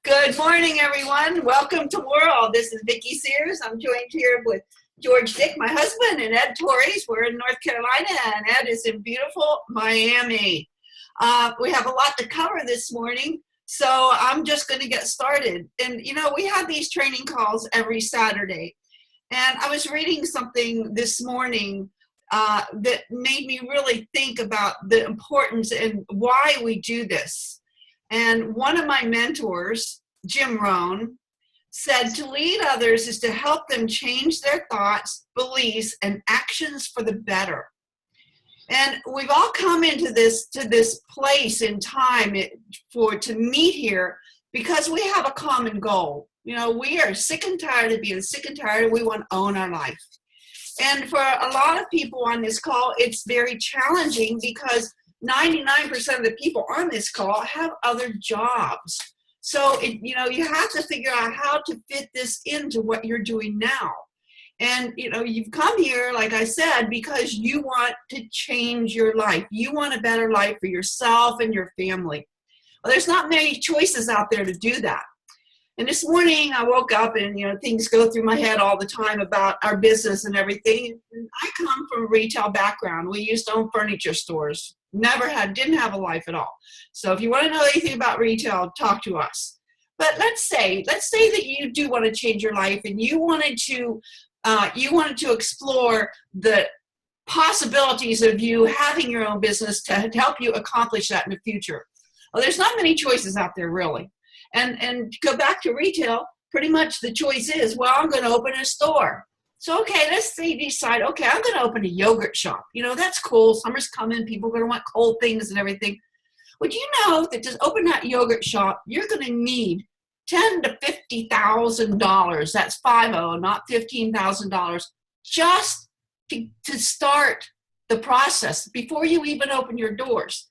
Good morning, everyone. Welcome to World. This is Vickie Sears. I'm joined here with George Dick, my husband, and Ed Torres. We're in North Carolina, and Ed is in beautiful Miami. We have a lot to cover this morning, so I'm just going to get started. And, we have these training calls every Saturday. And I was reading something this morning that made me really think about the importance and why we do this. And one of my mentors, Jim Rohn, said to lead others is to help them change their thoughts, beliefs, and actions for the better. And we've all come into this place in time to meet here because we have a common goal. We are sick and tired of being sick and tired, and we want to own our life. And for a lot of people on this call, it's very challenging because 99% of the people on this call have other jobs. So, you have to figure out how to fit this into what you're doing now. And, you've come here, like I said, because you want to change your life. You want a better life for yourself and your family. Well, there's not many choices out there to do that. And this morning I woke up and, things go through my head all the time about our business and everything. And I come from a retail background. We used to own furniture stores. Didn't have a life at all. So if you want to know anything about retail, talk to us. But let's say that you do want to change your life and you wanted to explore the possibilities of you having your own business to help you accomplish that in the future. Well, there's not many choices out there really. And to go back to retail, pretty much the choice is, well, I'm going to open a store. So, okay, let's say you decide, okay, I'm going to open a yogurt shop. That's cool. Summer's coming. People are going to want cold things and everything. Would you know that to open that yogurt shop, you're going to need $10,000 to $50,000. That's 50, not $15,000, just to start the process before you even open your doors.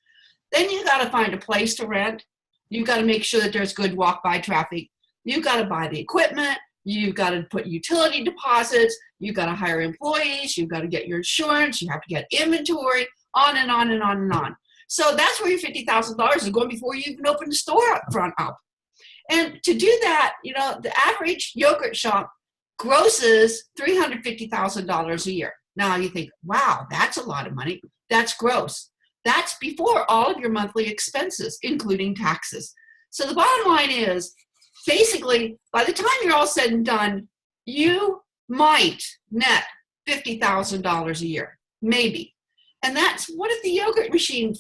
Then you got to find a place to rent. You've got to make sure that there's good walk-by traffic. You've got to buy the equipment. You've got to put utility deposits. You've got to hire employees. You've got to get your insurance. You have to get inventory, on and on and on and on. So that's where your $50,000 is going before you even open the store up front up. And to do that, the average yogurt shop grosses $350,000 a year. Now you think, wow, that's a lot of money. That's gross. That's before all of your monthly expenses, including taxes. So the bottom line is, basically, by the time you're all said and done, you might net $50,000 a year, maybe. And what if the yogurt machine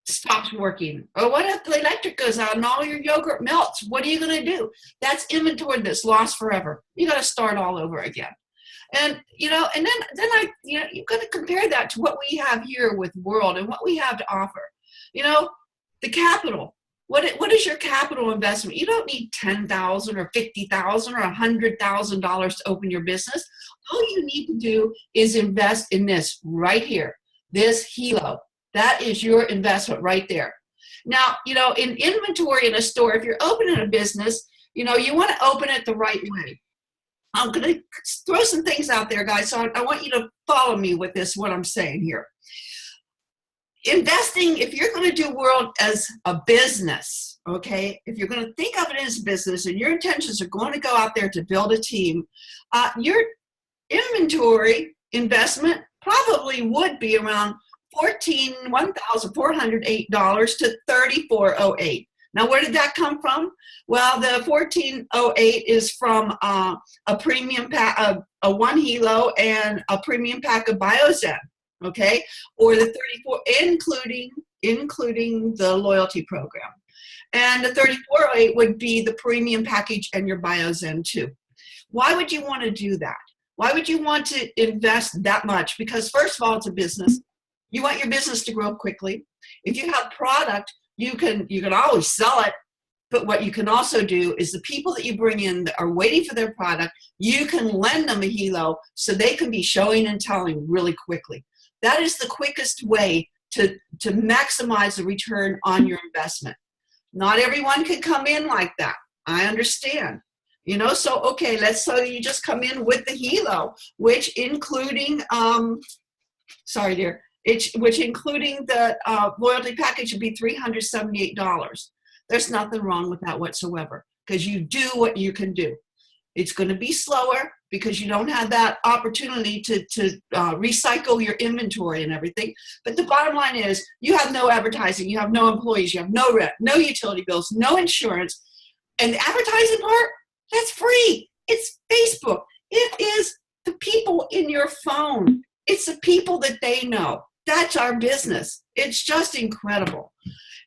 stops working? Or what if the electric goes out and all your yogurt melts? What are you going to do? That's inventory that's lost forever. You got to start all over again. And, and then you've got to compare that to what we have here with World and what we have to offer. The capital. What is your capital investment? You don't need $10,000 or $50,000 or $100,000 to open your business. All you need to do is invest in this right here, this Hilo. That is your investment right there. Now, in inventory in a store, if you're opening a business, you want to open it the right way. I'm going to throw some things out there, guys, so I want you to follow me with this, what I'm saying here. Investing, if you're going to do World as a business, okay, if you're going to think of it as a business and your intentions are going to go out there to build a team, your inventory investment probably would be around $1,408 to $3,408. Now, where did that come from? Well, the $1,408 is from a premium pack, a 1 Hilo and a premium pack of Biozen, okay? Or the 34, including the loyalty program. And the 3408 would be the premium package and your Biozen too. Why would you want to do that? Why would you want to invest that much? Because first of all, it's a business. You want your business to grow quickly. If you have product, you can always sell it, but what you can also do is the people that you bring in that are waiting for their product, you can lend them a Hilo so they can be showing and telling really quickly. That is the quickest way to maximize the return on your investment. Not everyone can come in like that. I understand. So okay, let's say you just come in with the Hilo, which including which including the loyalty package would be $378. there's nothing wrong with that whatsoever, because you do what you can do. It's going to be slower because you don't have that opportunity to recycle your inventory and everything. But the bottom line is you have no advertising, you have no employees, you have no rent, no utility bills, no insurance. And the advertising part, that's free. It's Facebook. It is the people in your phone. It's the people that they know. That's our business. It's just incredible.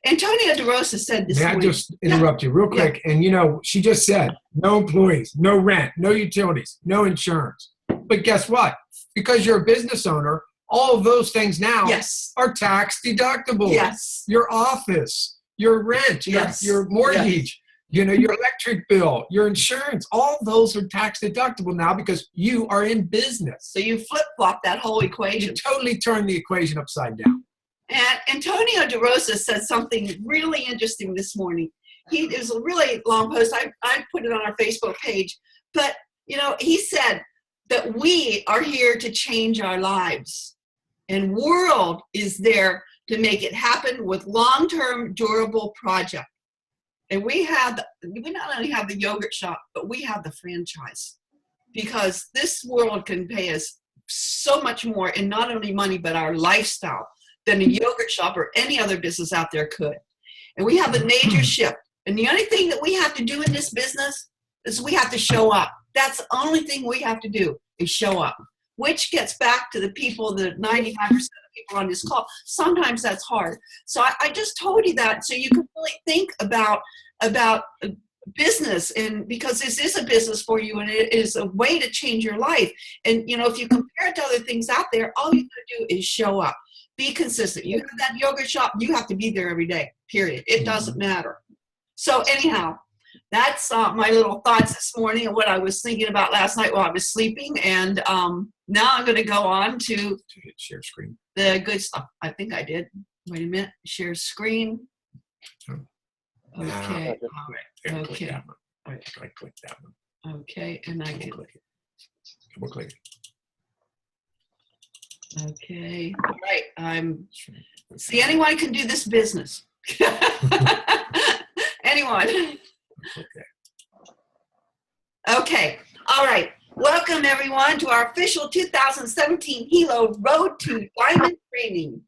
Antonia DeRosa said this May I just interrupt you real quick? Yeah. And, you know, she just said no employees, no rent, no utilities, no insurance. But guess what? Because you're a business owner, all of those things now are tax deductible. Yes. Your office, your rent, your mortgage, you know, your electric bill, your insurance, all those are tax deductible now because you are in business. So you flip-flop that whole equation. You totally turn the equation upside down. And Antonio DeRosa said something really interesting this morning. It was a really long post. I put it on our Facebook page. But, you know, he said that we are here to change our lives. And World is there to make it happen with long-term durable projects. And we not only have the yogurt shop, but we have the franchise. Because this World can pay us so much more in not only money, but our lifestyle than a yogurt shop or any other business out there could. And we have a major shift. And the only thing that we have to do in this business is we have to show up. That's the only thing we have to do is show up, which gets back to the people, the 95% of people on this call. Sometimes that's hard. So I just told you that so you can really think about business, and because this is a business for you and it is a way to change your life. And, you know, if you compare it to other things out there, all you got to do is show up. Be consistent. You have that yogurt shop, you have to be there every day, period. It doesn't matter. So anyhow, that's my little thoughts this morning and what I was thinking about last night while I was sleeping. And now I'm going to go on to share screen. The good stuff. I think I did. Wait a minute. Share screen. Okay. All right. Okay. I click that one. Okay. And I can click it. Double click it. Okay. All right. See, anyone can do this business. Anyone. Okay. All right. Welcome, everyone, to our official 2017 Hilo Road to Diamond Training.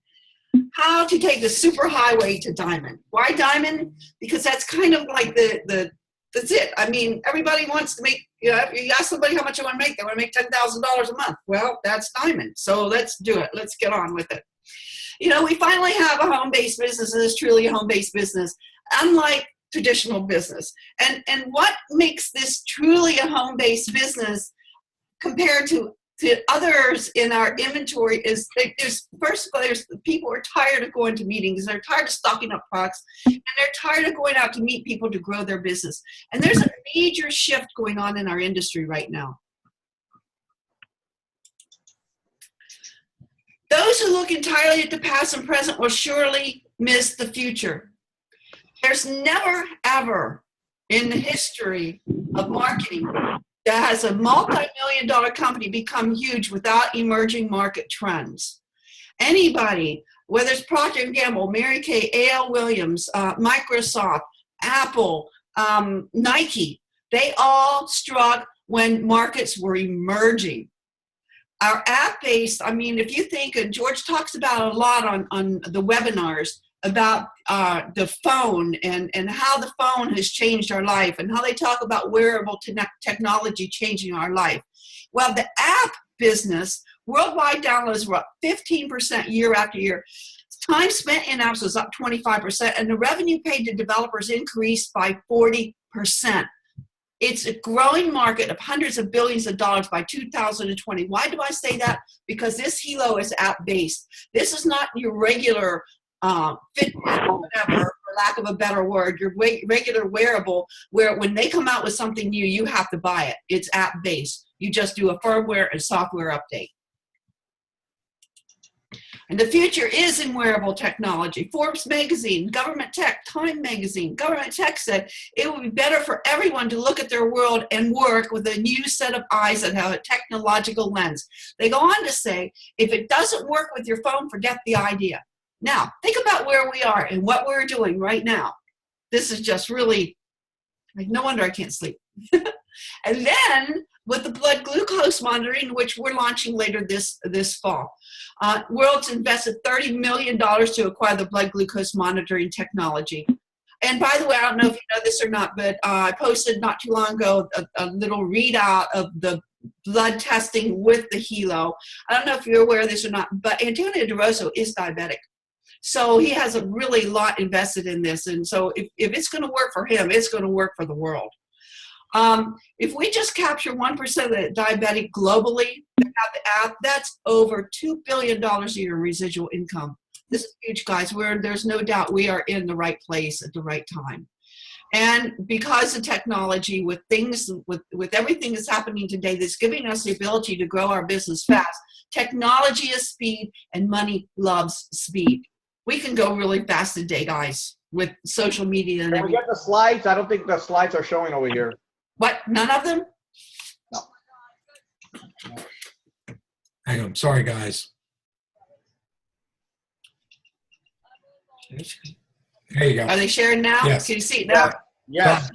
How to take the super highway to Diamond. Why Diamond? Because that's kind of like that's it. I mean, everybody wants to make, you know, if you ask somebody how much they want to make, they want to make $10,000 a month. Well, that's Diamond. So let's do it. Let's get on with it. You know, we finally have a home-based business, and it's truly a home-based business, unlike traditional business. And what makes this truly a home-based business compared to others in our inventory is first of all, people are tired of going to meetings, they're tired of stocking up products, and they're tired of going out to meet people to grow their business. And there's a major shift going on in our industry right now. Those who look entirely at the past and present will surely miss the future. There's never, ever in the history of marketing that has a multi-million-dollar company become huge without emerging market trends. Anybody, whether it's Procter & Gamble, Mary Kay, A.L. Williams, Microsoft, Apple, Nike, they all struck when markets were emerging. Our app-based, I mean, if you think, and George talks about a lot on the webinars about the phone and how the phone has changed our life and how they talk about wearable technology changing our life. Well, the app business, worldwide downloads were up 15% year after year. Time spent in apps was up 25%, and the revenue paid to developers increased by 40%. It's a growing market of hundreds of billions of dollars by 2020. Why do I say that? Because this Hilo is app-based. This is not your regular fitness, whatever, for lack of a better word, your regular wearable, where when they come out with something new, you have to buy it. It's app-based. You just do a firmware and software update. And the future is in wearable technology. Forbes magazine, Government Tech, Time magazine, Government Tech said it would be better for everyone to look at their world and work with a new set of eyes that have a technological lens. They go on to say, if it doesn't work with your phone, forget the idea. Now, think about where we are and what we're doing right now. this is just really, like, no wonder I can't sleep. And then with the blood glucose monitoring, which we're launching later this fall, World's invested $30 million to acquire the blood glucose monitoring technology. And by the way, I don't know if you know this or not, but I posted not too long ago a little readout of the blood testing with the Hilo. I don't know if you're aware of this or not, but Antonio DeRosso is diabetic. So he has a really lot invested in this. And so if it's going to work for him, it's going to work for the world. If we just capture 1% of the diabetic globally, that's over $2 billion a year in residual income. This is huge, guys. There's no doubt we are in the right place at the right time. And because of technology, with everything that's happening today that's giving us the ability to grow our business fast, technology is speed and money loves speed. We can go really fast today, guys, with social media and everything. Can we get the slides? I don't think the slides are showing over here. What? None of them? No. Hang on. Sorry, guys. There you go. Are they sharing now? Yes. Can you see it now? Yes.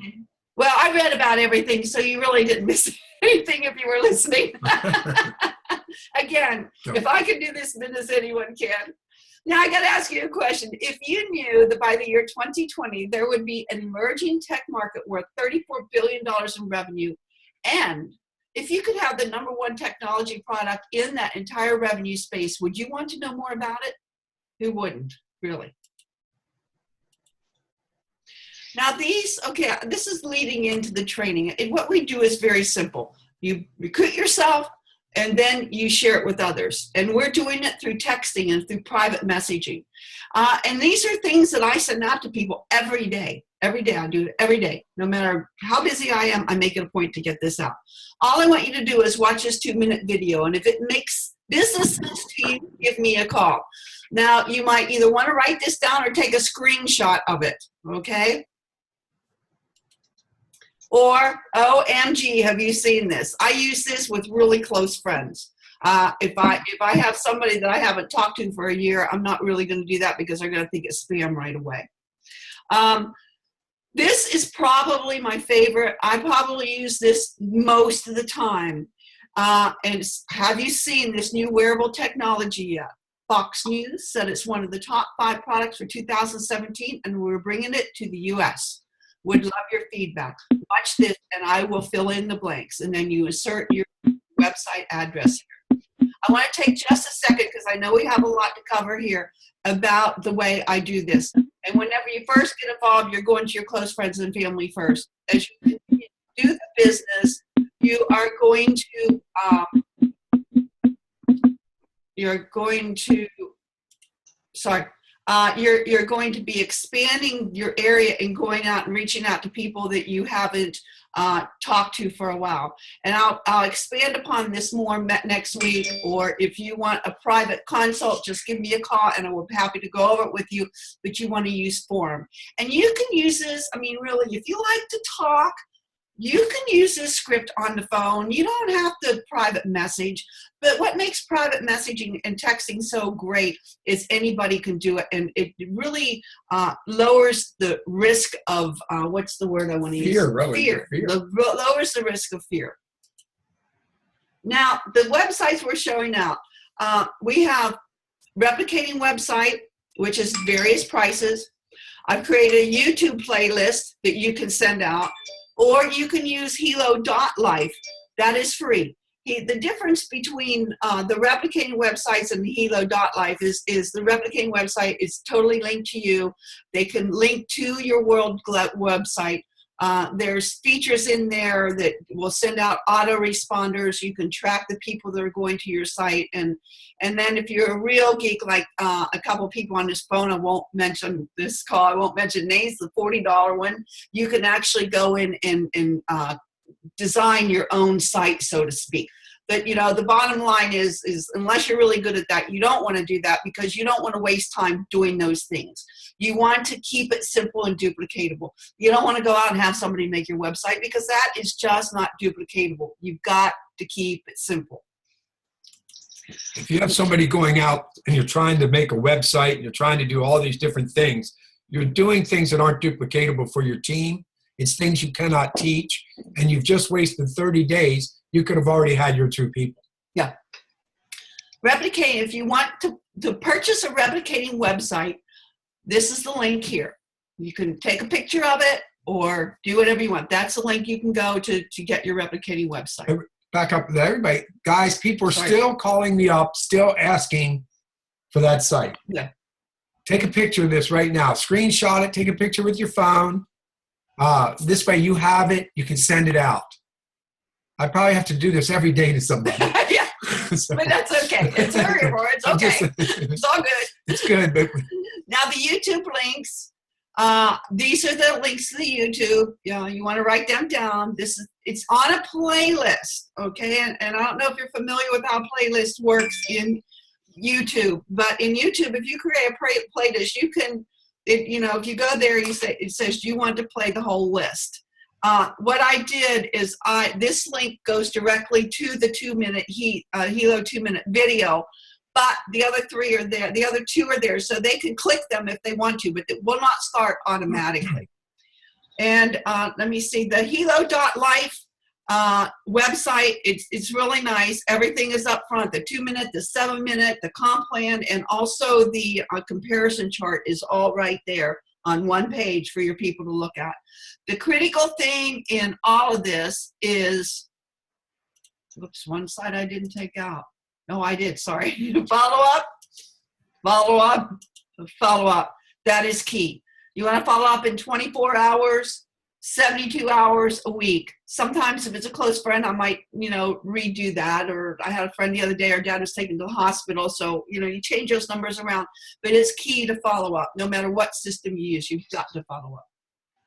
Well, I read about everything, so you really didn't miss anything if you were listening. Again, if I can do this business, anyone can. Now, I got to ask you a question. If you knew that by the year 2020, there would be an emerging tech market worth $34 billion in revenue, and if you could have the #1 technology product in that entire revenue space, would you want to know more about it? Who wouldn't, really? Now this is leading into the training. And what we do is very simple. You recruit yourself, and then you share it with others. And we're doing it through texting and through private messaging. And these are things that I send out to people every day. Every day, I do it every day. No matter how busy I am, I make it a point to get this out. All I want you to do is watch this 2-minute video. And if it makes business sense to you, give me a call. Now, you might either want to write this down or take a screenshot of it, okay? Or, OMG, have you seen this? I use this with really close friends. If I have somebody that I haven't talked to for a year, I'm not really going to do that because they're going to think it's spam right away. This is probably my favorite. I probably use this most of the time. And have you seen this new wearable technology yet? Fox News said it's one of the top 5 products for 2017, and we're bringing it to the U.S. Would love your feedback. Watch this, and I will fill in the blanks, and then you insert your website address here. I want to take just a second, because I know we have a lot to cover here, about the way I do this. And whenever you first get involved, you're going to your close friends and family first. As you continue to do the business, you are going to you're going to be expanding your area and going out and reaching out to people that you haven't talked to for a while. And I'll expand upon this more next week, or if you want a private consult, just give me a call and I will be happy to go over it with you, but you want to use form. And you can use this, I mean, really, if you like to talk, you can use this script on the phone. You don't have to private message. But what makes private messaging and texting so great is anybody can do it. And it really lowers the risk of, what's the word I want to use? Fear, really. Fear. Lowers the risk of fear. Now, the websites we're showing out, we have replicating website, which is various prices. I've created a YouTube playlist that you can send out. Or you can use Hilo.life. That is free. The difference between the replicating websites and the Hilo.life is the replicating website is totally linked to you. They can link to your world website. There's features in there that will send out autoresponders. You can track the people that are going to your site. And then if you're a real geek, like a couple of people on this phone, I won't mention this call, I won't mention names, the $40 one, you can actually go in and design your own site, so to speak. But, you know, the bottom line is unless you're really good at that, you don't want to do that because you don't want to waste time doing those things. You want to keep it simple and duplicatable. You don't want to go out and have somebody make your website because that is just not duplicatable. You've got to keep it simple. If you have somebody going out and you're trying to make a website and you're trying to do all these different things, You're doing things that aren't duplicatable for your team. It's things you cannot teach, and you've just wasted 30 days. You could have already had your 2 people. Yeah. Replicating, if you want to purchase a replicating website, this is the link here. You can take a picture of it or do whatever you want. That's the link you can go to get your replicating website. Back up to everybody. Guys, people are still calling me up, still asking for that site. Yeah. Take a picture of this right now. Screenshot it. Take a picture with your phone. This way you have it. You can send it out. I probably have to do this every day to somebody. Yeah, so, but that's okay. It's variable. It's okay. It's all good. It's good. But now the YouTube links. These are the links to the YouTube. You want to write them down. It's on a playlist, okay? And I don't know if you're familiar with how playlist works in YouTube, but in YouTube, if you create a playlist, you can, if you go there, it says, do you want to play the whole list? What I did is this link goes directly to the 2-minute Hilo 2-minute video, but the other 3 are there. The other 2 are there, so they can click them if they want to, but it will not start automatically. And let me see, the Hilo.life website, it's really nice. Everything is up front. The 2-minute, the 7-minute, the comp plan, and also the comparison chart is all right there on one page for your people to look at. The critical thing in all of this is, whoops, one slide I didn't take out. No, I did, sorry. Follow up. That is key. You want to follow up in 24 hours, 72 hours a week. Sometimes if it's a close friend, I might, redo that. Or I had a friend the other day, her dad was taken to the hospital. So, you change those numbers around. But it's key to follow up. No matter what system you use, you've got to follow up.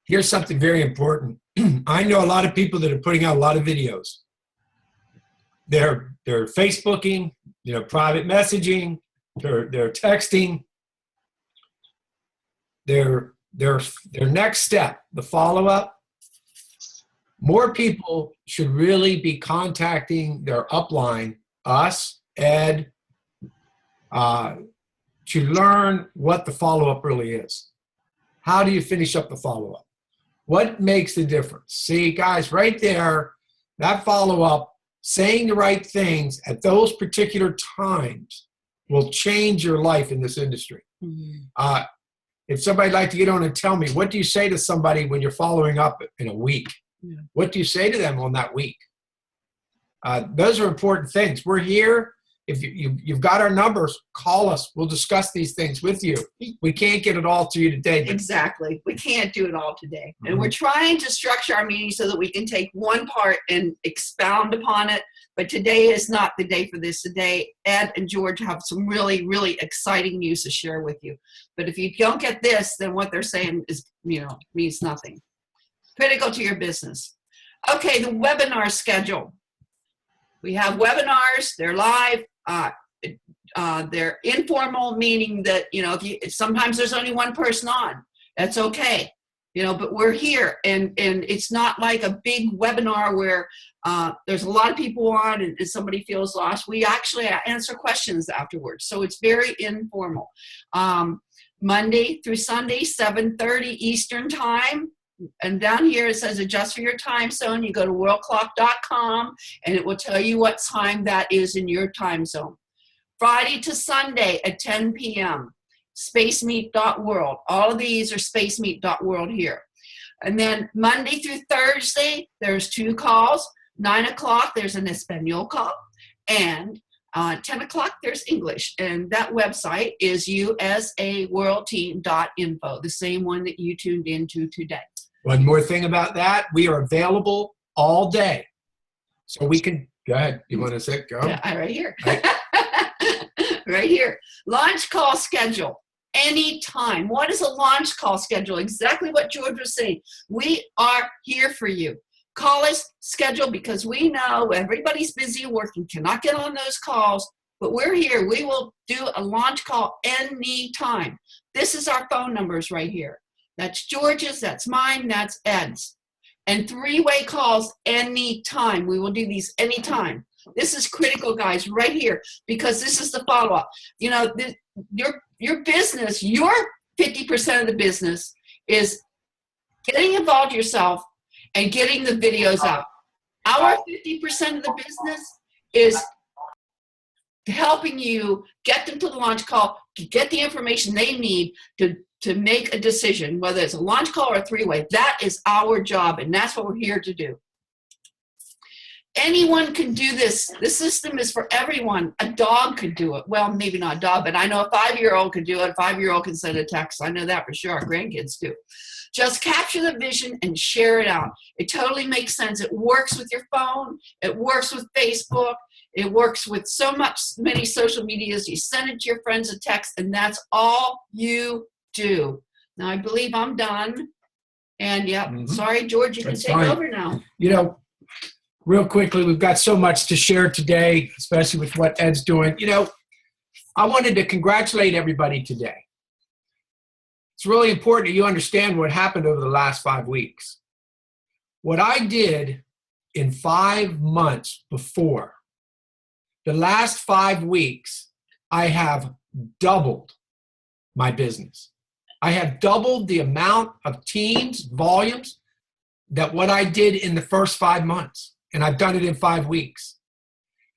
Here's something very important. I know a lot of people that are putting out a lot of videos. They're Facebooking, private messaging, they're texting. Their next step, the follow-up, more people should really be contacting their upline, us, Ed, to learn what the follow-up really is. How do you finish up the follow-up? What makes the difference? See, guys, right there, that follow-up, saying the right things at those particular times will change your life in this industry. Mm-hmm. If somebody'd like to get on and tell me, what do you say to somebody when you're following up in a week? Yeah. What do you say to them on that week? Those are important things. We're here. If you've got our numbers, call us. We'll discuss these things with you. We can't get it all to you today. Exactly. We can't do it all today. Mm-hmm. And we're trying to structure our meetings so that we can take one part and expound upon it. But today is not the day for this. Today, Ed and George have some really, really exciting news to share with you. But if you don't get this, then what they're saying is, means nothing. Critical to your business. Okay, the webinar schedule. We have webinars. They're live. They're informal, meaning that, sometimes there's only one person on. That's okay. But we're here, and it's not like a big webinar where there's a lot of people on and somebody feels lost. We actually answer questions afterwards, so it's very informal. Monday through Sunday, 7:30 Eastern time. And down here it says adjust for your time zone. You go to worldclock.com and it will tell you what time that is in your time zone. Friday to Sunday at 10 p.m. spacemeet.world. All of these are spacemeet.world here. And then Monday through Thursday, there's 2 calls. 9 o'clock, there's an Espanol call. And 10 o'clock, there's English. And that website is usaworldteam.info, the same one that you tuned into today. One more thing about that, we are available all day. So we can, go ahead. You want to say, go? Yeah, right here. Right here. Launch call schedule. Anytime. What is a launch call schedule? Exactly what George was saying. We are here for you. Call us, schedule, because we know everybody's busy working, cannot get on those calls, but we're here. We will do a launch call anytime. This is our phone numbers right here. That's George's, that's mine, that's Ed's. And 3-way calls anytime. We will do these anytime. This is critical, guys, right here, because this is the follow-up. Your business, your 50% of the business is getting involved yourself and getting the videos out. Our 50% of the business is helping you get them to the launch call, to get the information they need to make a decision, whether it's a launch call or a three-way. That is our job, and that's what we're here to do. Anyone can do this. This system is for everyone. A dog could do it. Well, maybe not a dog, but I know a 5-year-old could do it. A 5-year-old can send a text. I know that for sure. Our grandkids do. Just capture the vision and share it out. It totally makes sense. It works with your phone. It works with Facebook. It works with many social medias. You send it to your friends a text, and that's all you do. Now, I believe I'm done. And sorry, George, you can take over now. You know, real quickly, we've got so much to share today, especially with what Ed's doing. You know, I wanted to congratulate everybody today. It's really important that you understand what happened over the last 5 weeks. What I did in 5 months before, the last 5 weeks, I have doubled my business. I have doubled the amount of teams, volumes, that what I did in the first 5 months. And I've done it in 5 weeks.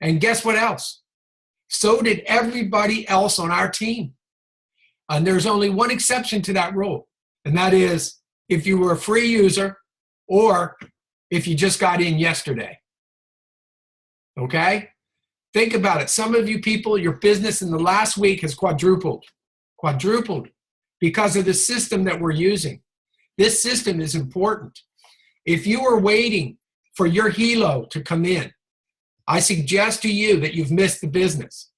And guess what else? So did everybody else on our team. And there's only one exception to that rule. And that is if you were a free user or if you just got in yesterday. Okay? Think about it. Some of you people, your business in the last week has quadrupled because of the system that we're using. This system is important. If you are waiting for your helo to come in, I suggest to you that you've missed the business.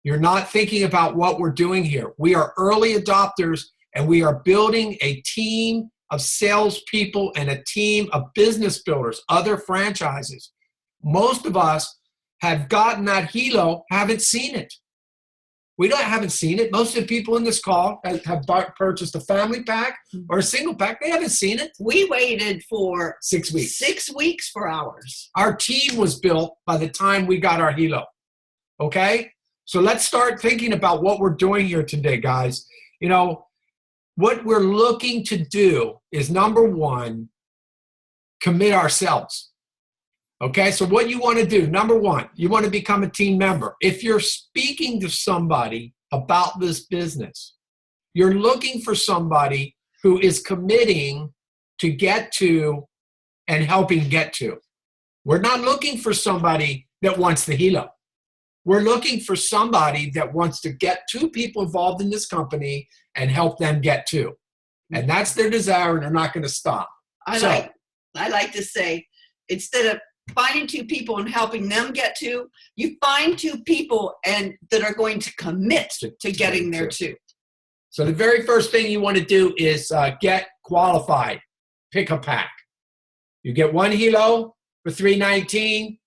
You're not thinking about what we're doing here. We are early adopters, and we are building a team of salespeople and a team of business builders, other franchises. Most of us have gotten that helo, haven't seen it. Haven't seen it. Most of the people in this call have purchased a family pack or a single pack. They haven't seen it. We waited for 6 weeks. 6 weeks for ours. Our team was built by the time we got our helo. Okay? So let's start thinking about what we're doing here today, guys. You know, what we're looking to do is, number one, commit ourselves. Okay, so what you want to do, number one, you want to become a team member. If you're speaking to somebody about this business, you're looking for somebody who is committing to get to and helping get to. We're not looking for somebody that wants the helo. We're looking for somebody that wants to get 2 people involved in this company and help them get to. And that's their desire, and they're not going to stop. I like to say, instead of finding 2 people and helping them get to, you find 2 people that are going to commit to getting there too. So the very first thing you want to do is get qualified. Pick a pack. You get 1 helo for $319,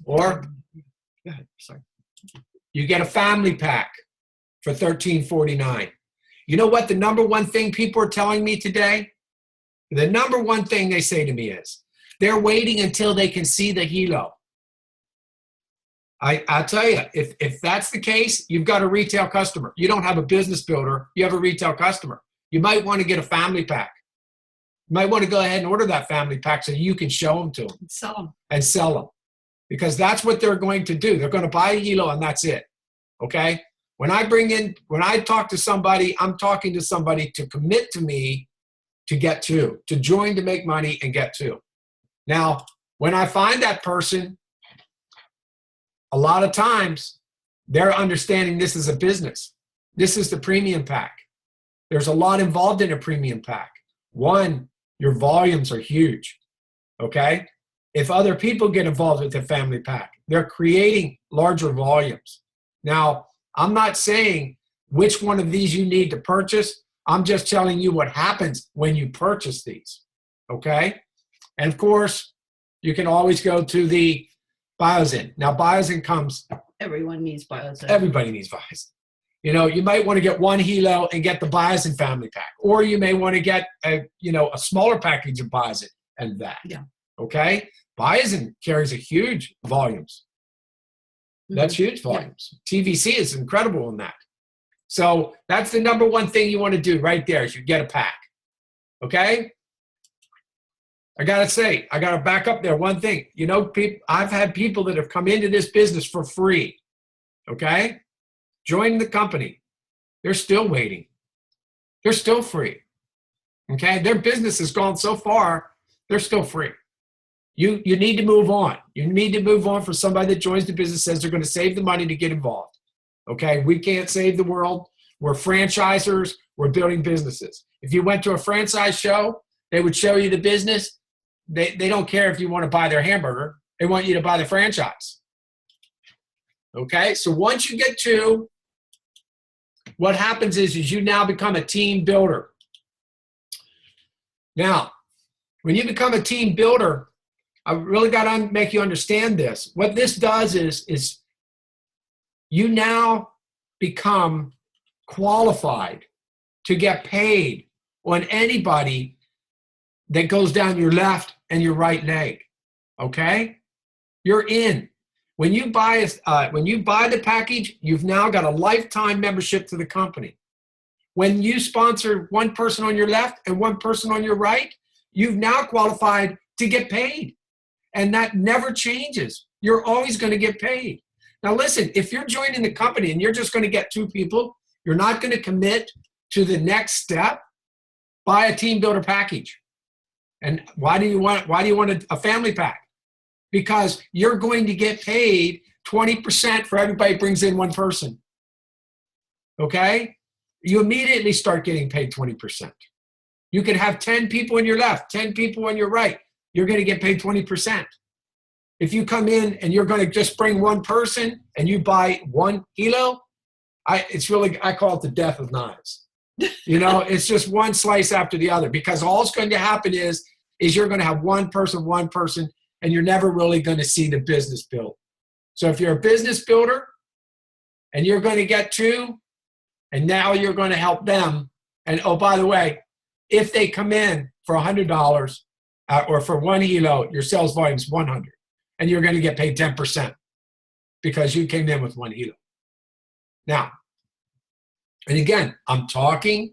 or go ahead, sorry. You get a family pack for $1349. You know what the number one thing people are telling me today? The number one thing they say to me is, they're waiting until they can see the helo. I'll tell you, if that's the case, you've got a retail customer. You don't have a business builder. You have a retail customer. You might want to get a family pack. You might want to go ahead and order that family pack so you can show them to them. And sell them. Because that's what they're going to do. They're going to buy a helo and that's it. Okay? When I talk to somebody, I'm talking to somebody to commit to me to get to join to make money and get to. Now, when I find that person, a lot of times they're understanding this is a business. This is the premium pack. There's a lot involved in a premium pack. One, your volumes are huge, okay? If other people get involved with the family pack, they're creating larger volumes. Now, I'm not saying which one of these you need to purchase. I'm just telling you what happens when you purchase these, okay? And of course, you can always go to the Biosin. Now, Biosin comes. Everyone needs Biosin. Everybody needs Biosin. You know, you might want to get 1 helo and get the Biosin family pack, or you may want to get a smaller package of Biosin and that. Yeah. Okay. Biosin carries a huge volumes. That's huge volumes. Yeah. TVC is incredible in that. So that's the number one thing you want to do right there is you get a pack. Okay? I got to say, I got to back up there one thing. You know, I've had people that have come into this business for free. Okay? Join the company. They're still waiting. They're still free. Okay? Their business has gone so far, they're still free. You need to move on. You need to move on for somebody that joins the business, says they're going to save the money to get involved. Okay? We can't save the world. We're franchisers. We're building businesses. If you went to a franchise show, they would show you the business. They don't care if you want to buy their hamburger. They want you to buy the franchise. Okay? So once you get to, what happens is you now become a team builder. Now, when you become a team builder, I really got to make you understand this. What this does is you now become qualified to get paid on anybody that goes down your left and your right leg. Okay? You're in. When you buy the package, you've now got a lifetime membership to the company. When you sponsor one person on your left and one person on your right, you've now qualified to get paid. And that never changes. You're always going to get paid. Now listen, if you're joining the company and you're just going to get 2 people, you're not going to commit to the next step, buy a team builder package. And why do you want a family pack? Because you're going to get paid 20% for everybody who brings in one person. Okay? You immediately start getting paid 20%. You can have 10 people on your left, 10 people on your right. You're going to get paid 20%. If you come in and you're going to just bring one person and you buy 1 kilo, I call it the death of knives. You know, it's just one slice after the other, because all it's going to happen is you're going to have one person, and you're never really going to see the business build. So if you're a business builder and you're going to get 2, and now you're going to help them, and oh, by the way, if they come in for $100 or for 1 kilo, your sales volume is 100, and you're going to get paid 10% because you came in with 1 kilo. Now, and again, I'm talking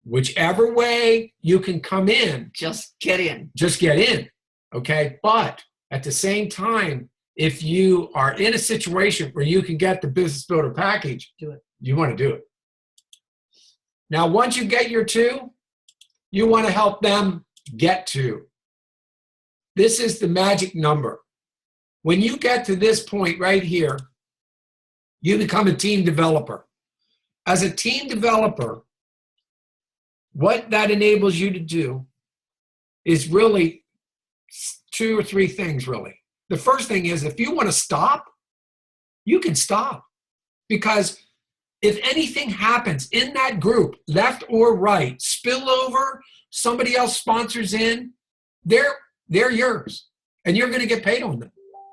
whichever way you can come in. Just get in. Just get in. Okay? But at the same time, if you are in a situation where you can get the business builder package, do it. You want to do it. Now, once you get your 2, you want to help them get 2. This is the magic number. When you get to this point right here, you become a team developer. As a team developer, what that enables you to do is really 2 or 3 things, really. The first thing is, if you want to stop, you can stop. Because if anything happens in that group, left or right, spillover, somebody else sponsors in, they're yours. And you're going to get paid on them,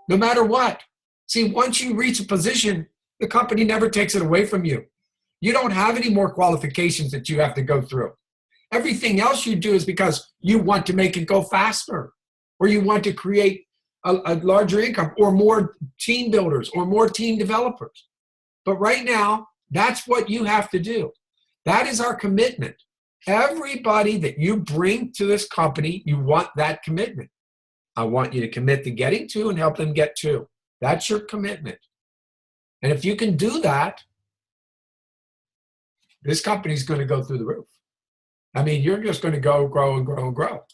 no matter what. See, once you reach a position, the company never takes it away from you. You don't have any more qualifications that you have to go through. Everything else you do is because you want to make it go faster, or you want to create a larger income, or more team builders, or more team developers. But right now, that's what you have to do. That is our commitment. Everybody that you bring to this company, you want that commitment. I want you to commit to getting 2 and help them get 2. That's your commitment. And if you can do that, this company's going to go through the roof. I mean, you're just going to go, grow, and grow, and grow.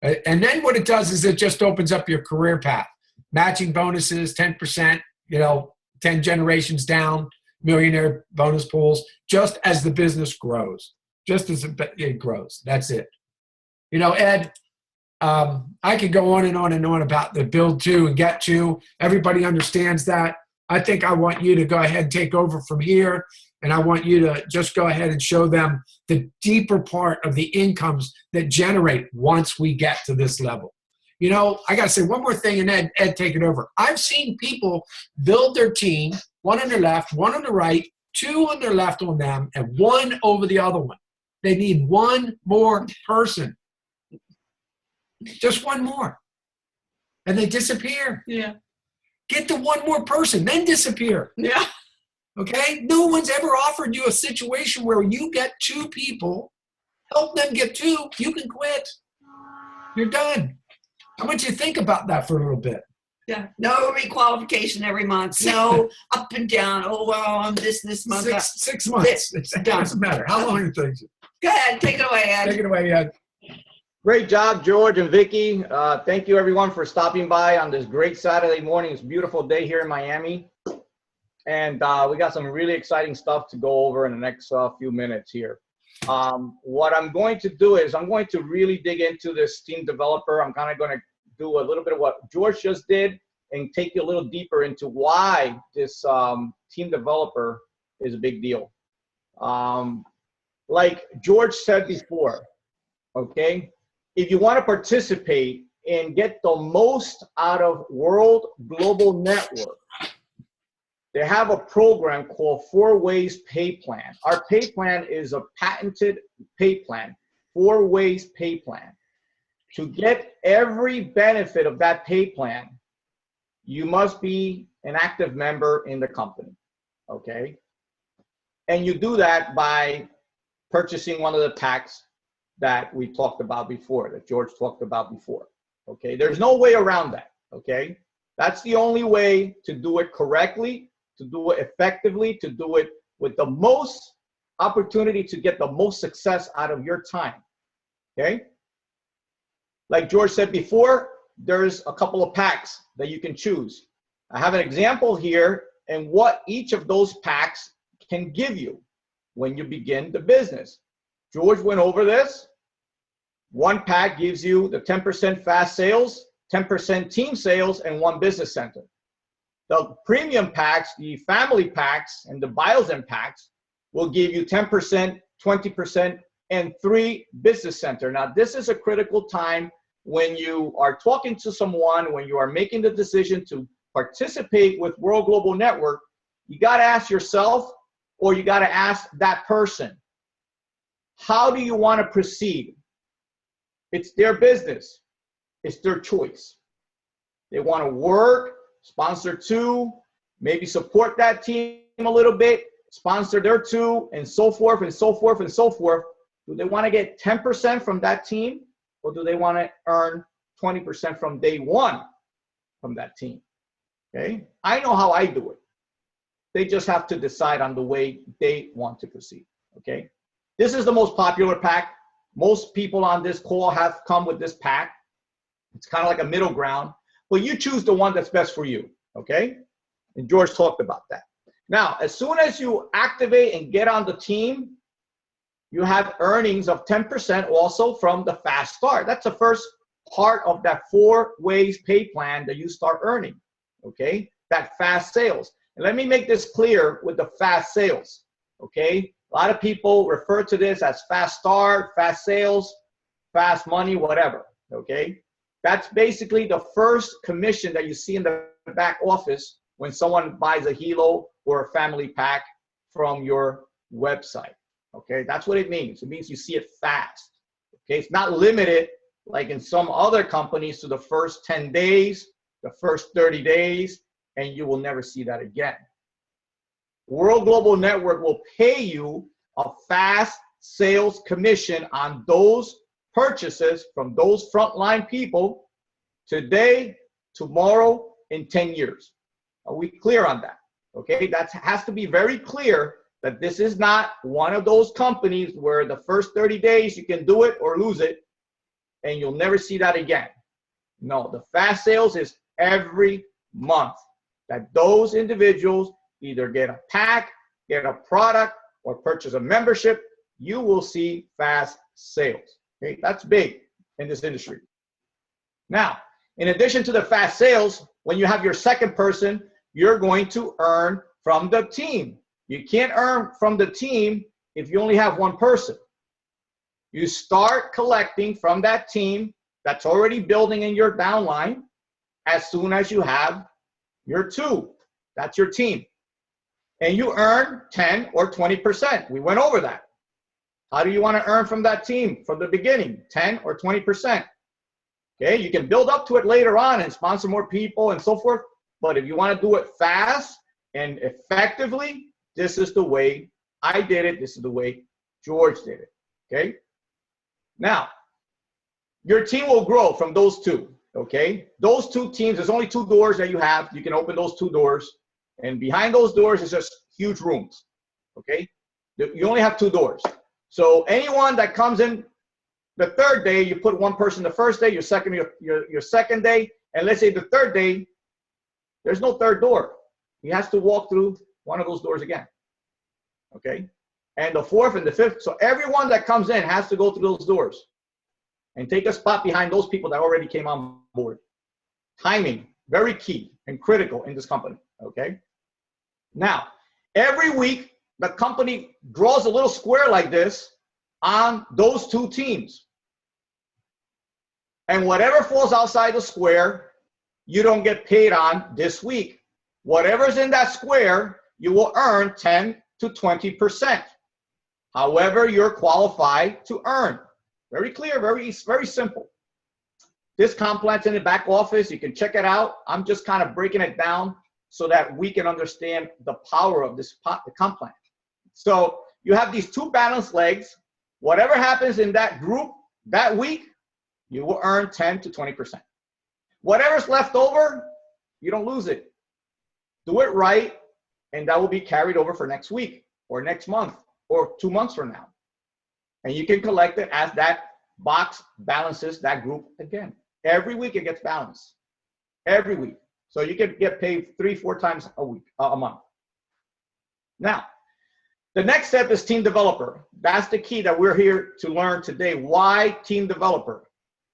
And then what it does is it just opens up your career path. Matching bonuses, 10%, 10 generations down, millionaire bonus pools, just as the business grows. Just as it grows. That's it. Ed, I could go on and on and on about the build 2 and get 2. Everybody understands that. I think I want you to go ahead and take over from here, and I want you to just go ahead and show them the deeper part of the incomes that generate once we get to this level. I got to say one more thing, and Ed, take it over. I've seen people build their team, 1 on their left, 1 on the right, 2 on their left on them, and 1 over the other one. They need 1 more person. Just 1 more. And they disappear. Yeah. Get the 1 more person, then disappear. Yeah. Okay? No one's ever offered you a situation where you get 2 people, help them get 2, you can quit. You're done. I want you to think about that for a little bit. Yeah. No requalification every month. No up and down. Oh, well, I'm this month. 6 months. It doesn't matter. How long it takes you? Go ahead. Take it away, Ed. Take it away, Ed. Great job, George and Vickie. Thank you, everyone, for stopping by on this great Saturday morning. It's a beautiful day here in Miami. And we got some really exciting stuff to go over in the next few minutes here. What I'm going to do is I'm going to really dig into this team developer. I'm kind of going to do a little bit of what George just did and take you a little deeper into why this team developer is a big deal. Like George said before, okay, if you want to participate and get the most out of World Global Network, they have a program called 4 Ways Pay Plan. Our pay plan is a patented pay plan, 4 Ways Pay Plan. To get every benefit of that pay plan, you must be an active member in the company, okay? And you do that by purchasing one of the packs that we talked about before, that George talked about before, okay? There's no way around that, okay? That's the only way to do it correctly, to do it effectively, to do it with the most opportunity to get the most success out of your time, okay? Like George said before, there's a couple of packs that you can choose. I have an example here and what each of those packs can give you when you begin the business. George went over this. One pack gives you the 10% fast sales, 10% team sales, and 1 business center. The premium packs, the family packs, and the Biosyn packs will give you 10%, 20%, and 3 business center. Now, this is a critical time when you are talking to someone, when you are making the decision to participate with World Global Network. You got to ask yourself, or you got to ask that person, how do you want to proceed? It's their business. It's their choice. They want to work, sponsor 2, maybe support that team a little bit, sponsor their 2, and so forth and so forth and so forth. Do they want to get 10% from that team, or do they want to earn 20% from day 1 from that team? Okay, I know how I do it. They just have to decide on the way they want to proceed. Okay, this is the most popular pack. Most people on this call have come with this pack. It's kind of like a middle ground, but you choose the one that's best for you. Okay, and George talked about that. Now, as soon as you activate and get on the team, you have earnings of 10% also from the fast start. That's the first part of that 4 Ways Pay Plan that you start earning, okay? That fast sales. And let me make this clear with the fast sales, okay? A lot of people refer to this as fast start, fast sales, fast money, whatever, okay? That's basically the first commission that you see in the back office when someone buys a Hilo or a family pack from your website. Okay, that's what it means. It means you see it fast. Okay, it's not limited like in some other companies to the first 10 days, the first 30 days, and you will never see that again. World Global Network will pay you a fast sales commission on those purchases from those frontline people today, tomorrow, in 10 years. Are we clear on that? Okay, that has to be very clear that this is not one of those companies where the first 30 days you can do it or lose it and you'll never see that again. No, the fast sales is every month that those individuals either get a pack, get a product, or purchase a membership. You will see fast sales. Okay, that's big in this industry. Now, in addition to the fast sales, when you have your second person, you're going to earn from the team. You can't earn from the team if you only have one person. You start collecting from that team that's already building in your downline as soon as you have your 2. That's your team. And you earn 10 or 20%. We went over that. How do you want to earn from that team from the beginning? 10 or 20%. Okay, you can build up to it later on and sponsor more people and so forth. But if you want to do it fast and effectively, this is the way I did it. This is the way George did it. Okay. Now, your team will grow from those two. Okay. Those two teams, there's only two doors that you have. You can open those two doors. And behind those doors is just huge rooms. Okay. You only have two doors. So anyone that comes in the third day, you put one person the first day, your second day, and let's say the third day, there's no third door. He has to walk through one of those doors again. Okay? And the fourth and the fifth. So everyone that comes in has to go through those doors and take a spot behind those people that already came on board. Timing, very key and critical in this company. Okay? Now, every week, the company draws a little square like this on those two teams. And whatever falls outside the square, you don't get paid on this week. Whatever's in that square, you will earn 10 to 20%. However, you're qualified to earn. Very clear, very simple. This comp plan's in the back office. You can check it out. I'm just kind of breaking it down so that we can understand the power of this comp plan. So you have these two balanced legs. Whatever happens in that group that week, you will earn 10 to 20%. Whatever's left over, you don't lose it. Do it right, and that will be carried over for next week or next month or 2 months from now. And you can collect it as that box balances that group again. Every week it gets balanced. Every week. So you can get paid 3-4 times a month. Now, the next step is team developer. That's the key that we're here to learn today. Why team developer?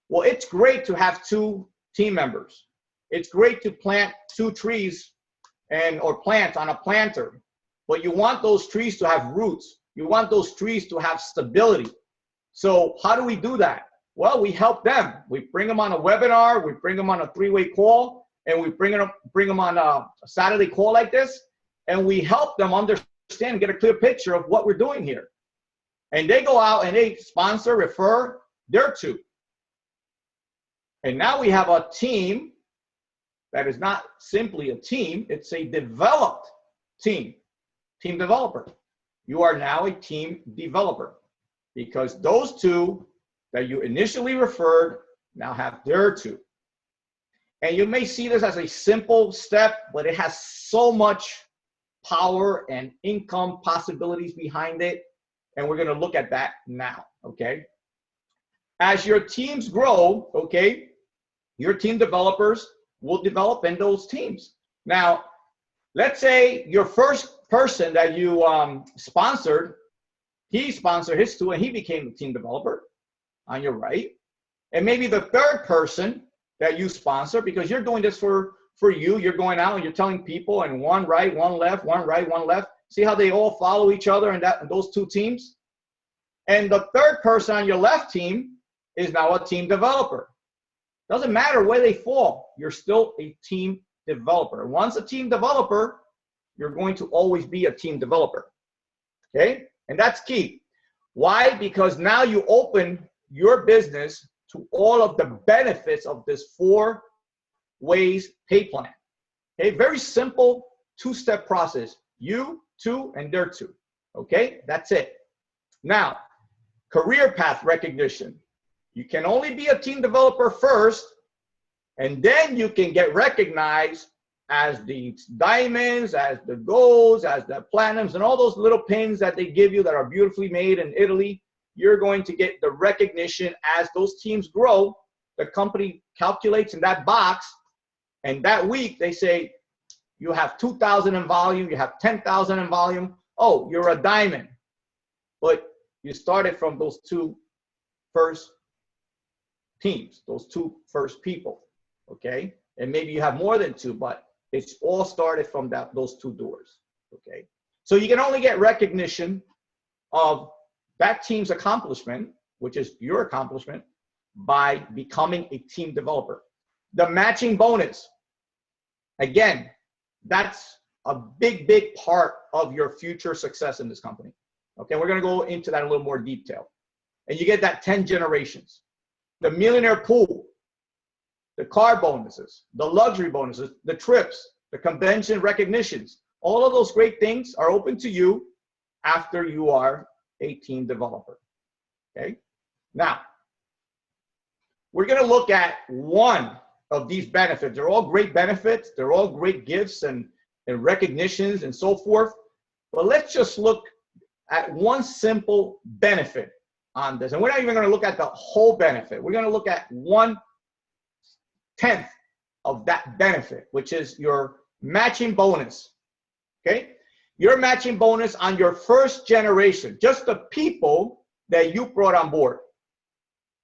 Well, it's great to have two team members. It's great to plant two trees or plant on a planter, but you want those trees to have roots. You want those trees to have stability. So how do we do that? Well, we help them. We bring them on a webinar, we bring them on a 3-way call, and we bring them on a Saturday call like this, and we help them understand, get a clear picture of what we're doing here. And they go out and they sponsor, refer their two. And now we have a team that is not simply a team, it's a developed team, team developer. You are now a team developer because those two that you initially referred now have their two. And you may see this as a simple step, but it has so much power and income possibilities behind it. And we're going to look at that now, okay? As your teams grow, okay, your team developers will develop in those teams. Now, let's say your first person that you sponsored, he sponsored his two and he became a team developer on your right. And maybe the third person that you sponsor, because you're doing this for you, you're going out and you're telling people and one right, one left, one right, one left. See how they all follow each other in those two teams? And the third person on your left team is now a team developer. Doesn't matter where they fall, you're still a team developer. Once a team developer, you're going to always be a team developer, okay? And that's key. Why? Because now you open your business to all of the benefits of this 4 ways pay plan. Okay, very simple 2-step process. You, two, and their two. Okay, that's it. Now, career path recognition. You can only be a team developer first, and then you can get recognized as the diamonds, as the golds, as the platinums, and all those little pins that they give you that are beautifully made in Italy. You're going to get the recognition as those teams grow. The company calculates in that box, and that week they say, you have 2,000 in volume, you have 10,000 in volume. Oh, you're a diamond. But you started from those 2 first teams, those 2 first people, okay? And maybe you have more than 2, but it's all started from those 2 doors, okay? So you can only get recognition of that team's accomplishment, which is your accomplishment, by becoming a team developer. The matching bonus, again, that's a big, big part of your future success in this company. Okay, we're gonna go into that in a little more detail. And you get that 10 generations. The millionaire pool, the car bonuses, the luxury bonuses, the trips, the convention recognitions, All of those great things are open to you after you are a team developer. Okay? Now, we're going to look at one of these benefits. They're all great benefits. They're all great gifts and recognitions and so forth. But let's just look at one simple benefit on this. And we're not even going to look at the whole benefit. We're going to look at 1/10 of that benefit, which is your matching bonus. Okay? Your matching bonus on your first generation, just the people that you brought on board.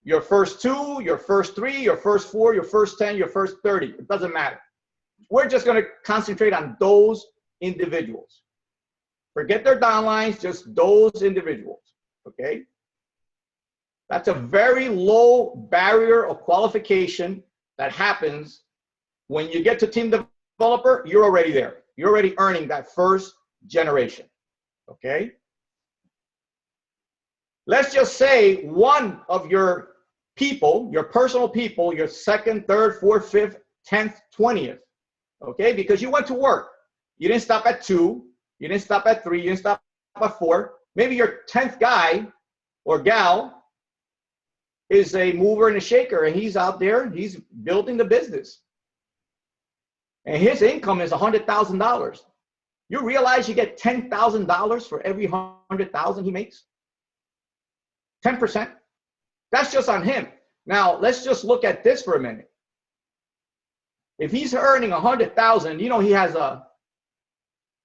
Your first 2, your first 3, your first 4, your first 10, your first 30. It doesn't matter. We're just going to concentrate on those individuals. Forget their downlines, just those individuals. Okay? That's a very low barrier of qualification that happens when you get to team developer. You're already there. You're already earning that first generation. Okay? Let's just say one of your people, your personal people, your second, third, fourth, fifth, 10th, 20th, okay? Because you went to work. You didn't stop at 2, you didn't stop at 3, you didn't stop at 4. Maybe your 10th guy or gal is a mover and a shaker, and he's out there, he's building the business. And his income is $100,000. You realize you get $10,000 for every $100,000 he makes? 10%. That's just on him. Now, let's just look at this for a minute. If he's earning $100,000, you know he has a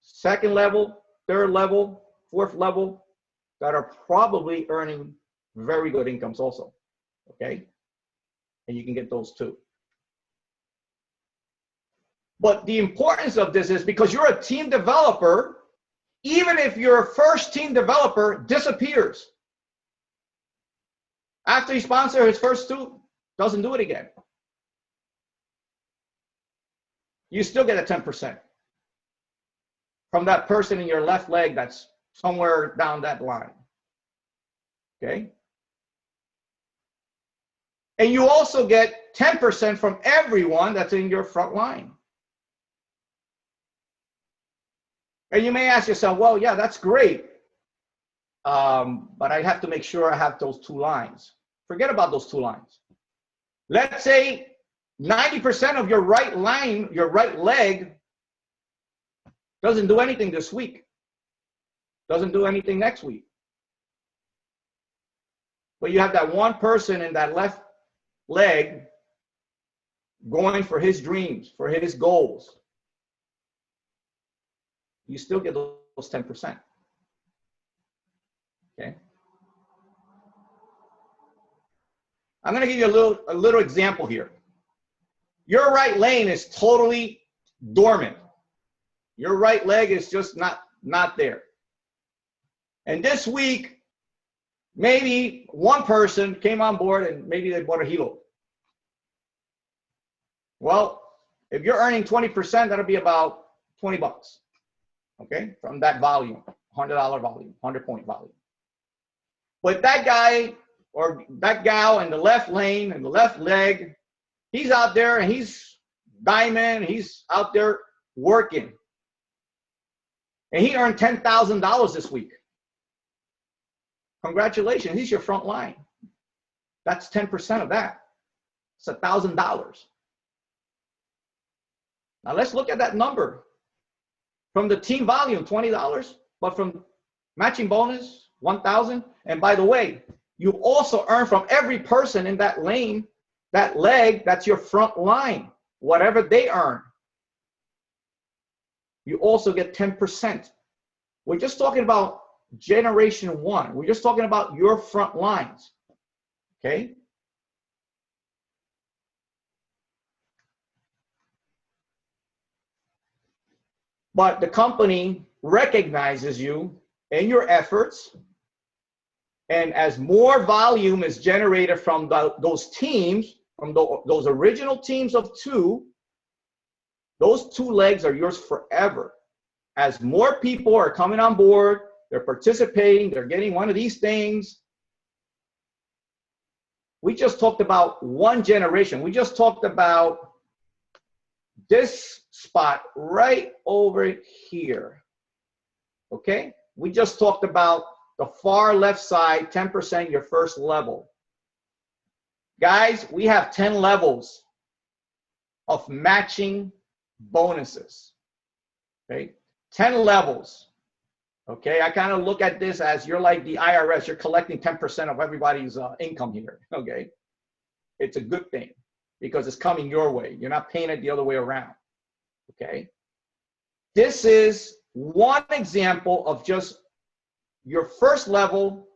second level, third level, fourth level that are probably earning very good incomes also, okay? And you can get those too. But the importance of this is because you're a team developer, even if your first team developer disappears, after he sponsors his first 2, doesn't do it again, you still get a 10% from that person in your left leg that's somewhere down that line. Okay? And you also get 10% from everyone that's in your front line. And you may ask yourself, well, yeah, that's great. But I have to make sure I have those 2 lines. Forget about those 2 lines. Let's say 90% of your right line, your right leg, doesn't do anything this week. Doesn't do anything next week. But you have that one person in that left leg going for his dreams, for his goals. You still get those 10%. Okay? I'm going to give you a little example here. Your right lane is totally dormant. Your right leg is just not there. And this week, maybe one person came on board and maybe they bought a helo. Well, if you're earning 20%, that'll be about $20, okay, from that volume, $100 volume, 100-point volume. But that guy or that gal in the left lane and the left leg, he's out there and he's diamond, he's out there working. And he earned $10,000 this week. Congratulations, he's your front line. That's 10% of that. It's $1,000. Now let's look at that number. From the team volume, $20, but from matching bonus, $1,000. And by the way, you also earn from every person in that lane, that leg, that's your front line, whatever they earn. You also get 10%. We're just talking about generation 1. We're just talking about your front lines, okay? But the company recognizes you and your efforts, and as more volume is generated from those teams, from those original teams of 2, those 2 legs are yours forever. As more people are coming on board, they're participating, they're getting one of these things. We just talked about one generation. We just talked about this spot right over here. Okay? We just talked about the far left side, 10%, your first level. Guys, we have 10 levels of matching bonuses. Okay? 10 levels. Okay? I kind of look at this as you're like the IRS. You're collecting 10% of everybody's income here. Okay? It's a good thing because it's coming your way. You're not paying it the other way around. Okay? This is one example of just your first level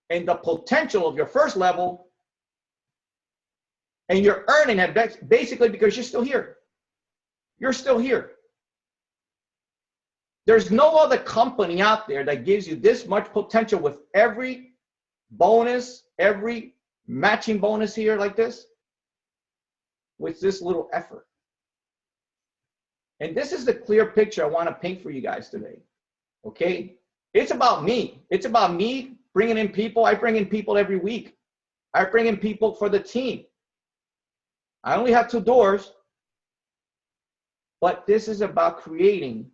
and the potential of your first level, and you're earning it basically because you're still here. You're still here. There's no other company out there that gives you this much potential with every bonus, every matching bonus here like this, with this little effort. And this is the clear picture I want to paint for you guys today. Okay? It's about me. It's about me bringing in people. I bring in people every week. I bring in people for the team. I only have 2 doors, but this is about creating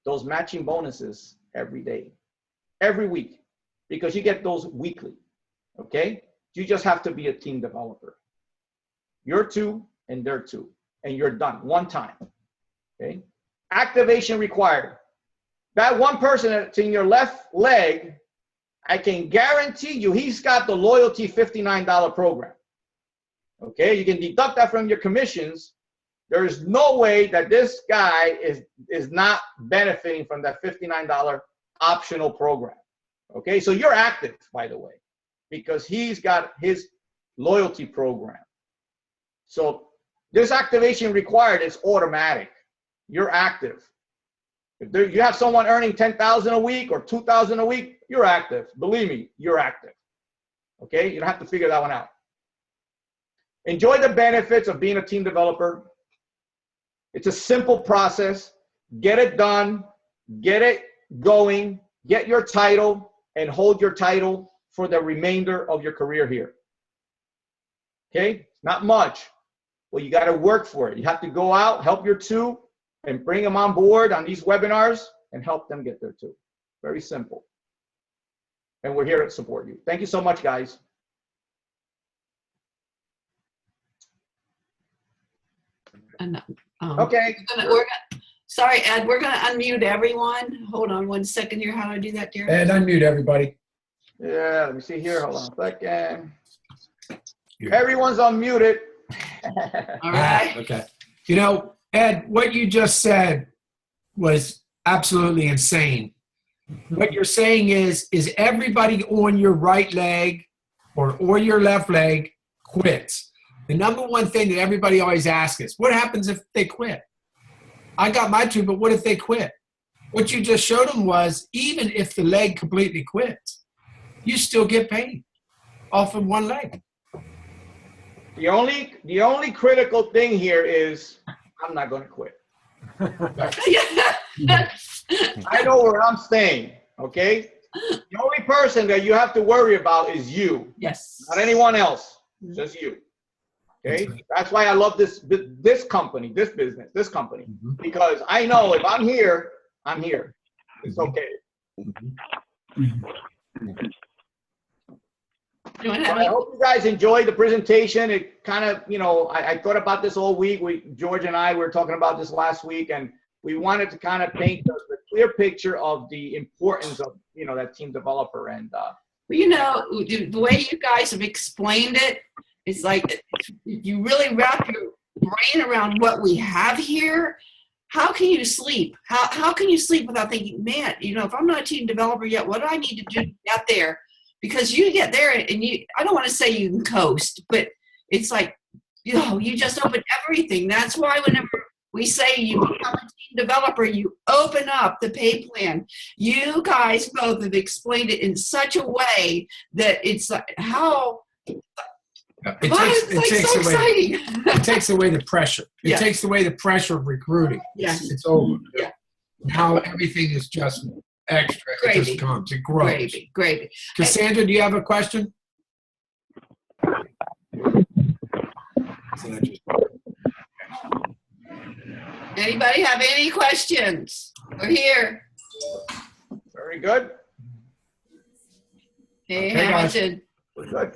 those matching bonuses every day, every week, because you get those weekly, okay? You just have to be a team developer. You're 2 and they're 2, and you're done one time, okay? Activation required. That one person that's in your left leg, I can guarantee you he's got the loyalty $59 program. Okay, you can deduct that from your commissions. There is no way that this guy is not benefiting from that $59 optional program. Okay, so you're active, by the way, because he's got his loyalty program. So this activation required is automatic. You're active. If you have someone earning $10,000 a week or $2,000 a week, you're active. Believe me, you're active. Okay, you don't have to figure that one out. Enjoy the benefits of being a team developer. It's a simple process. Get it done, get it going, get your title, and hold your title for the remainder of your career here. Okay, not much. Well, you got to work for it. You have to go out, help your 2, and bring them on board on these webinars and help them get there too. Very simple. And we're here to support you. Thank you so much, guys. And, okay. Sorry, Ed, we're going to unmute everyone. Hold on one second here. How do I do that, dear? Ed, unmute everybody. Yeah, let me see here. Hold on a second. Everyone's unmuted. All right. Okay. You know, Ed, what you just said was absolutely insane. What you're saying is everybody on your right leg or your left leg quits. The number one thing that everybody always asks is, what happens if they quit? I got my 2, but what if they quit? What you just showed them was, even if the leg completely quits, you still get paid off of one leg. The only critical thing here is, I'm not going to quit. I know where I'm staying, okay? The only person that you have to worry about is you. Yes. Not anyone else, just you. Okay? That's why I love this company, this business, this company. Because I know if I'm here, I'm here. It's okay. So I hope you guys enjoyed the presentation. It kind of, you know, I thought about this all week. George and I were talking about this last week, and we wanted to kind of paint the clear picture of the importance of, you know, that team developer. And you know, the way you guys have explained it, it's like you really wrap your brain around what we have here. How can you sleep? How can you sleep without thinking, man, you know, if I'm not a team developer yet, what do I need to do to get there? Because you get there and I don't want to say you can coast, but it's like, you know, you just open everything. That's why whenever we say you become a team developer, you open up the pay plan. You guys both have explained it in such a way that it's like, how, it takes away the pressure. It takes away the pressure of recruiting. Yes. It's over. Yeah. Now everything is just extra. Gravy. It just comes. It grows. Gravy. Cassandra, do you have a question? Anybody have any questions? We're here. Very good. Hey, Okay, guys. Hamilton. Good.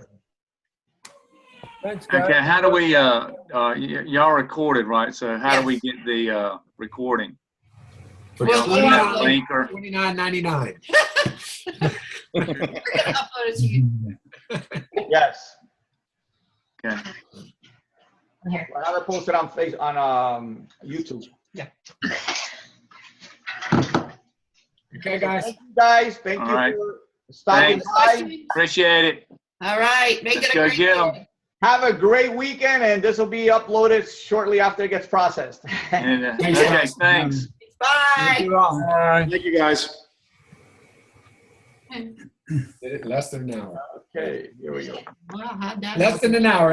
Thanks, guys. Okay, how do we, y'all recorded, right? So how do we Yes. get the recording? For Well, Send that upload- link or? $29.99. We're gonna upload it to you. Yes. Okay. I'll have it posted on YouTube. Okay, guys. Thank you guys. Thank All you right. for stopping Thanks. by. Appreciate it. All right, make Let's it a go great get 'em. day. Have a great weekend, and this will be uploaded shortly after it gets processed. And, Thanks, okay, guys. thanks. Bye. Thank you, guys. Did it less than an hour. Okay, here we go. Wow, how'd that Less than an hour.